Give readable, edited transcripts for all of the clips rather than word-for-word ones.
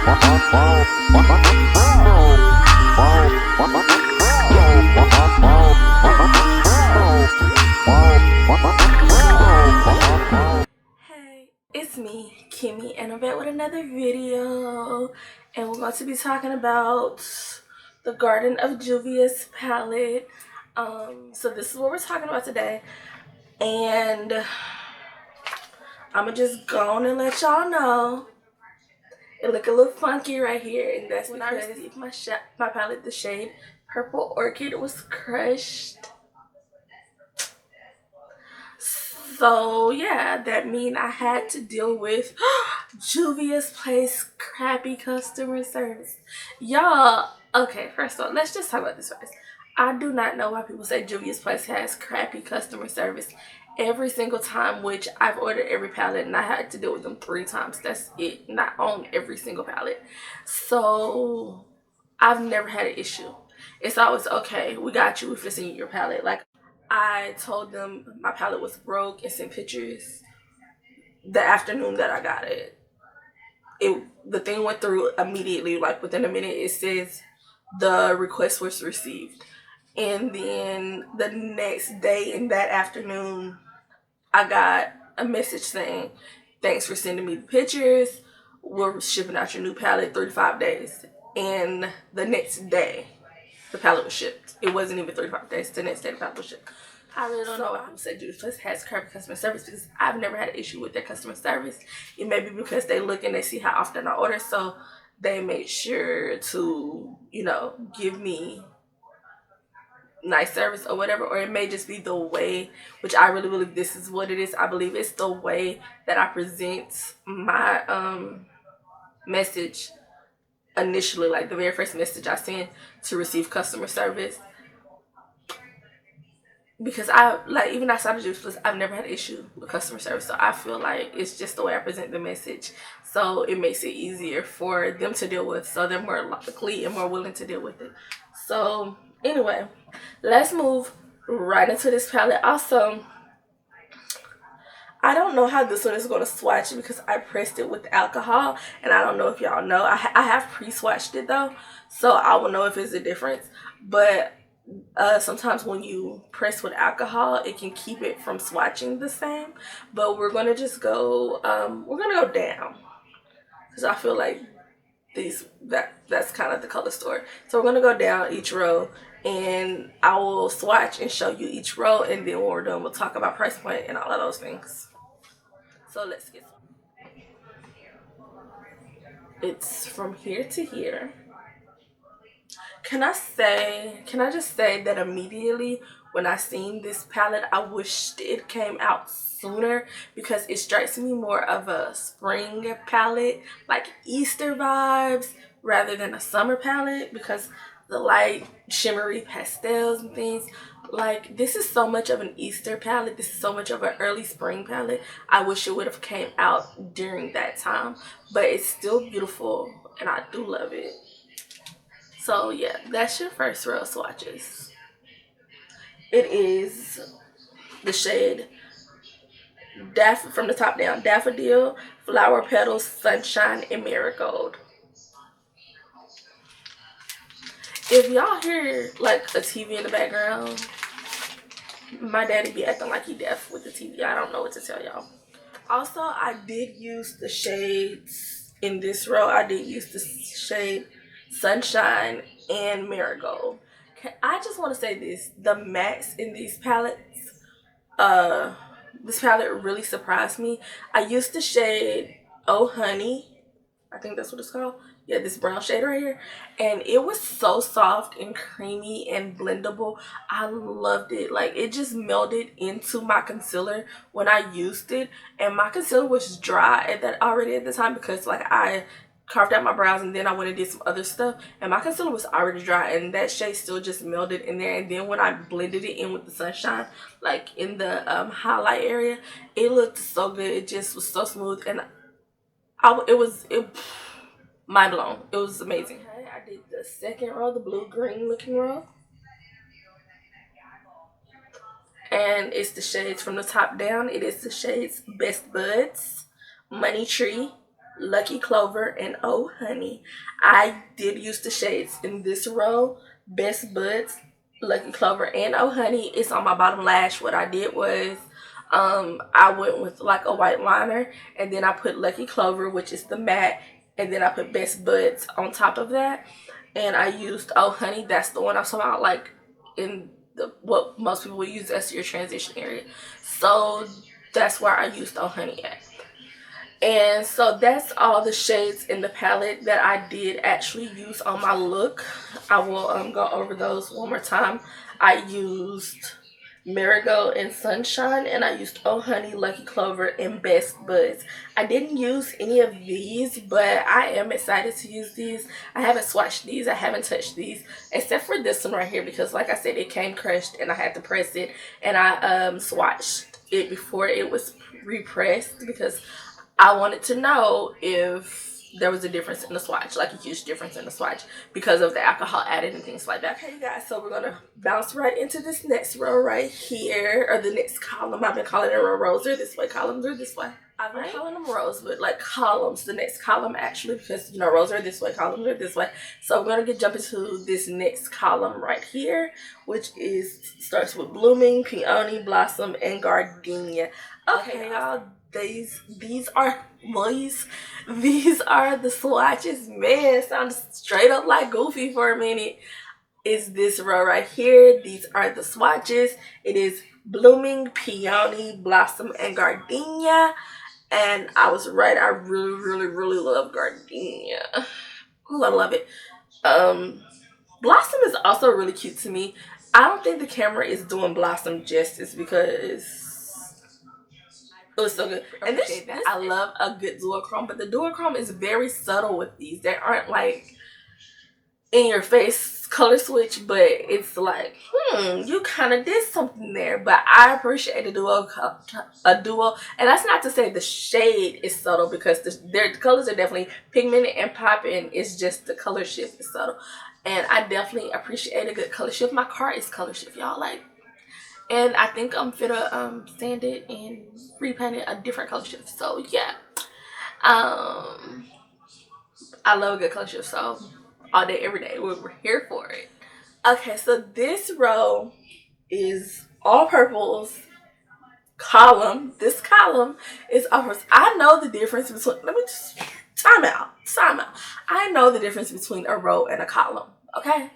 Hey, it's me, Kimmy, and I'm back with another video. And we're going to be talking about the Garden of Juvia'S palette. So this is what we're talking about today. And I'm going to just go on and let y'all know. It look a little funky right here, and that's when I received my palette. The shade Purple Orchid was crushed. So yeah, that mean I had to deal with Juvia's Place crappy customer service. Y'all, okay, first of all, let's just talk about this first. I do not know why people say Juvia's Place has crappy customer service every single time, which I've ordered every palette and I had to deal with them 3 times. That's it, not on every single palette. So I've never had an issue. It's always, okay, we got you, we're fixing you your palette. Like, I told them my palette was broke and sent pictures the afternoon that I got it. The thing went through immediately, like within a minute. It says the request was received. And then the next day in that afternoon, I got a message saying, thanks for sending me the pictures. We're shipping out your new palette 35 days. And the next day, the palette was shipped. It wasn't even 35 days. The next day, the palette was shipped. I really don't know why people say Juvia's Place has crappy customer service, because I've never had an issue with their customer service. It may be because they look and they see how often I order, so they made sure to, you know, give me nice service or whatever. Or it may just be the way, which I really believe this is what it is. I believe it's the way that I present my message initially, like the very first message I sent to receive customer service. Because even outside of Juvia's Place, I've never had an issue with customer service. So I feel like it's just the way I present the message. So it makes it easier for them to deal with. So they're more likely and more willing to deal with it. So anyway, let's move right into this palette. Also, I don't know how this one is going to swatch because I pressed it with alcohol. And I don't know if y'all know. I have pre-swatched it though. So I will know if it's a difference. But sometimes when you press with alcohol, it can keep it from swatching the same. But we're gonna just go we're gonna go down, because I feel like that's kind of the color story. So we're gonna go down each row and I will swatch and show you each row, and then when we're done we'll talk about price point and all of those things. So let's get started. It's from here to here. Can I just say that immediately when I seen this palette, I wished it came out sooner, because it strikes me more of a spring palette, like Easter vibes, rather than a summer palette, because the light shimmery pastels and things. Like, this is so much of an Easter palette. This is so much of an early spring palette. I wish it would have came out during that time, but it's still beautiful and I do love it. So yeah, that's your first row of swatches. It is the shade from the top down: Daffodil, Flower Petals, Sunshine, and Marigold. If y'all hear like a TV in the background, my daddy be acting like he deaf with the TV. I don't know what to tell y'all. Also, I did use the shades in this row. I did use the shade Sunshine and Marigold. I just want to say this: the mattes in these palettes, this palette really surprised me. I used the shade Oh Honey, I think that's what it's called. Yeah, this brown shade right here, and it was so soft and creamy and blendable. I loved it. Like, it just melded into my concealer when I used it, and my concealer was dry at the time, because like I carved out my brows and then I went and did some other stuff, and my concealer was already dry, and that shade still just melded in there. And then when I blended it in with the Sunshine, like in the highlight area, it looked so good. It just was so smooth, and it mind blown. It was amazing. Okay, I did the second row, the blue green looking row, and it's the shades from the top down. It is the shades Best Buds, Money Tree, Lucky Clover, and Oh Honey. I did use the shades in this row: Best Buds, Lucky Clover, and Oh Honey. It's on my bottom lash. What I did was I went with like a white liner, and then I put Lucky Clover, which is the matte, and then I put Best Buds on top of that. And I used Oh Honey. That's the one I'm talking about, like in the what most people would use as your transition area. So that's where I used Oh Honey at. And so that's all the shades in the palette that I did actually use on my look. I will go over those one more time. I used Marigold and Sunshine, and I used Oh Honey, Lucky Clover, and Best Buds. I didn't use any of these, but I am excited to use these. I haven't swatched these. I haven't touched these, except for this one right here, because like I said, it came crushed and I had to press it, and I swatched it before it was repressed because I wanted to know if there was a difference in the swatch, like a huge difference in the swatch because of the alcohol added and things like that. Okay, you guys, so we're going to bounce right into this next row right here, or the next column. I've been calling it rows or this way, columns or this way. I've been calling them rows, but like columns, the next column actually, because, you know, rows are this way, columns are this way. So we're going to jump into this next column right here, which starts with Blooming, Peony, Blossom, and Gardenia. Okay, y'all. These are the swatches. Man, sounded straight up like Goofy for a minute. Is this row right here? These are the swatches. It is Blooming, Peony, Blossom, and Gardenia. And I was right. I really love Gardenia. Ooh, I love it. Blossom is also really cute to me. I don't think the camera is doing Blossom justice because it was so good. And this I love a good duochrome, but the duochrome is very subtle with these. They aren't like in your face color switch, but it's like, you kind of did something there. But I appreciate a duo, and that's not to say the shade is subtle, because their colors are definitely pigmented and popping. It's just the color shift is subtle, and I definitely appreciate a good color shift. My car is color shift, y'all. Like, and I think I'm finna sand it and repaint it a different color shift. So yeah, I love a good color shift. So all day, every day, we're here for it. Okay, so this row is all purples column. This column is all purples. I know the difference between. Let me just time out. I know the difference between a row and a column. Okay.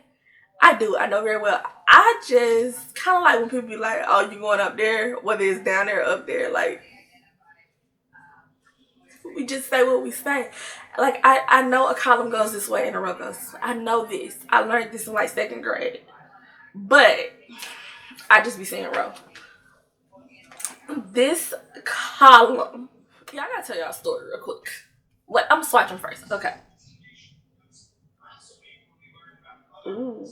I do. I know very well. I just kind of like when people be like, oh, you going up there, whether it's down there or up there. Like, we just say what we say. Like, I know a column goes this way and a row goes this way. I know this. I learned this in like 2nd grade. But I just be saying row. This column. Yeah, I gotta tell y'all a story real quick. What? I'm swatching first. Okay. Ooh.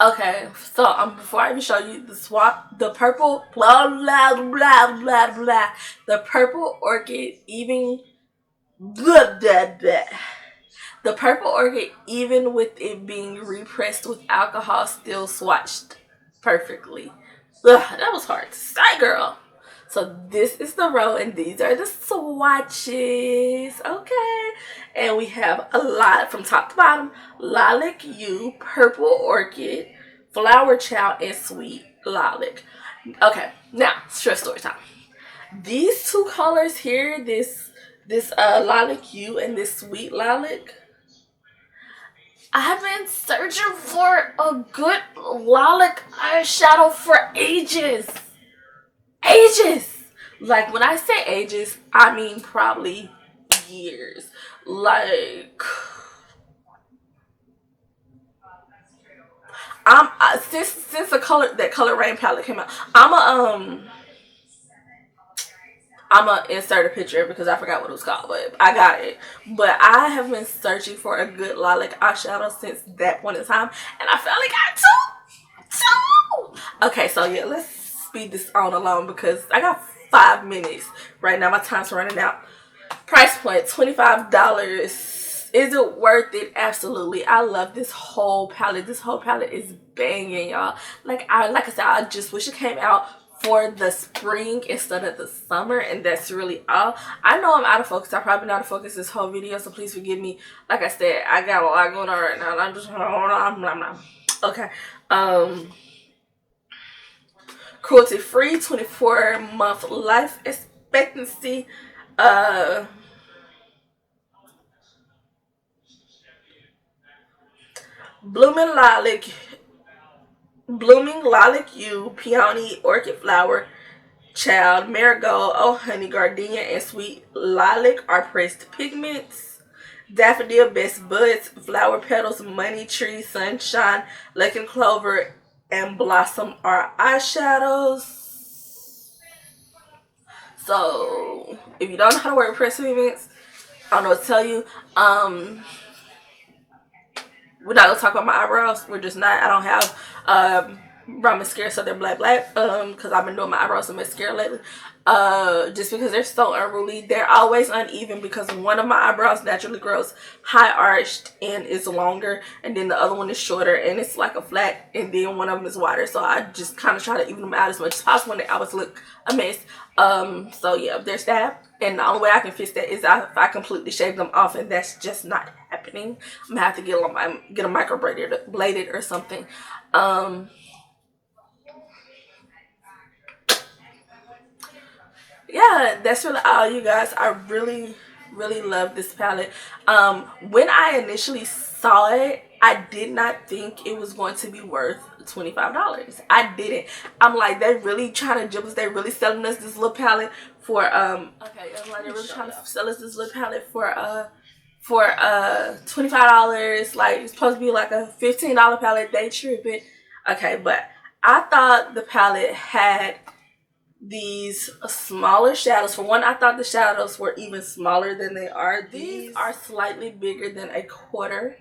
Okay, so before I even show you the purple, blah blah blah blah blah, the purple orchid, even blah blah blah. The purple orchid, even with it being repressed with alcohol, still swatched perfectly. Ugh, that was hard to say, girl. So this is the row, and these are the swatches. Okay, and we have a lot from top to bottom: Lilac You, Purple Orchid, Flower Child, and Sweet Lilac. Okay, now short story time. These two colors here, this Lilac You and this Sweet Lilac, I've been searching for a good lilac eyeshadow for ages. Like, when I say ages, I mean probably years. Like, since the color rain palette came out, I'm a insert a picture because I forgot what it was called, but I got it. But I have been searching for a good lilac eyeshadow since that point in time, and I finally got two. Okay, so yeah, let's speed this on along because I got 5 minutes right now. My time's running out. Price point $25. Is it worth it? Absolutely. I love this whole palette. This whole palette is banging, y'all. Like I said, I just wish it came out for the spring instead of the summer, and that's really all. I know I'm out of focus. I've probably been out of focus this whole video, so please forgive me. Like I said, I got a lot going on right now, and I'm just okay. Cruelty free, 24-month life expectancy. Blooming lilac, you peony, orchid flower, child, marigold, oh honey, gardenia, and sweet lilac are pressed pigments. Daffodil, best buds, flower petals, money tree, sunshine, lichen clover, and blossom are eyeshadows. So if you don't know how to work with pressed pigments, I don't know what to tell you. We're not gonna talk about my eyebrows. We're just not. I don't have brown mascara, so they're black. Because I've been doing my eyebrows and mascara lately. Just because they're so unruly. They're always uneven because one of my eyebrows naturally grows high arched and is longer, and then the other one is shorter and it's like a flat, and then one of them is wider. So I just kind of try to even them out as much as possible, and they always look a mess. So yeah, there's that. And the only way I can fix that is if I completely shave them off, and that's just not happening. I'm gonna have to get a micro bladed or something. Yeah, that's really all, you guys. I really love this palette. When I initially saw it, I did not think it was going to be worth $25. I didn't. I'm like, they're really trying to jump us. They're really selling us this little palette for okay, I'm like, they're really trying to sell us this little palette for $25. Like, it's supposed to be like a $15 palette. They tripping. Okay, but I thought the palette had these smaller shadows. For one, I thought the shadows were even smaller than they are. These are slightly bigger than a quarter.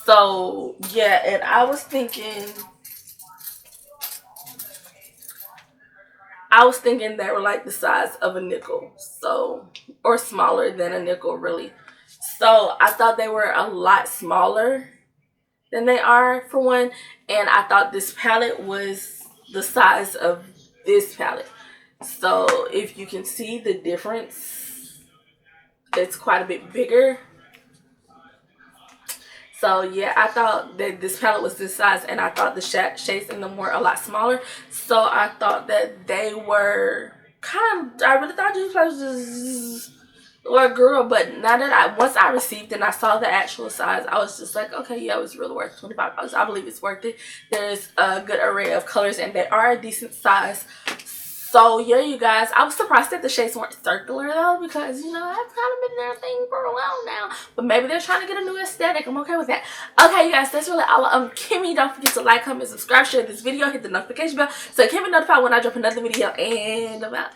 So yeah, and I was thinking they were like the size of a nickel, so, or smaller than a nickel really. So I thought they were a lot smaller than they are, for one, and I thought this palette was the size of this palette. So if you can see the difference, it's quite a bit bigger. So yeah, I thought that this palette was this size, and I thought the shades in them were a lot smaller. So I thought that they were kind of, I really thought these was a girl. But now that once I received it and I saw the actual size, I was just like, okay, yeah, it was really worth $25. I believe it's worth it. There's a good array of colors, and they are a decent size. So yeah, you guys, I was surprised that the shades weren't circular though, because, you know, that's kind of been their thing for a while now. But maybe they're trying to get a new aesthetic. I'm okay with that. Okay, you guys, that's really all. Kimmy, don't forget to like, comment, subscribe, share this video, hit the notification bell so you can be notified when I drop another video. And I'm out.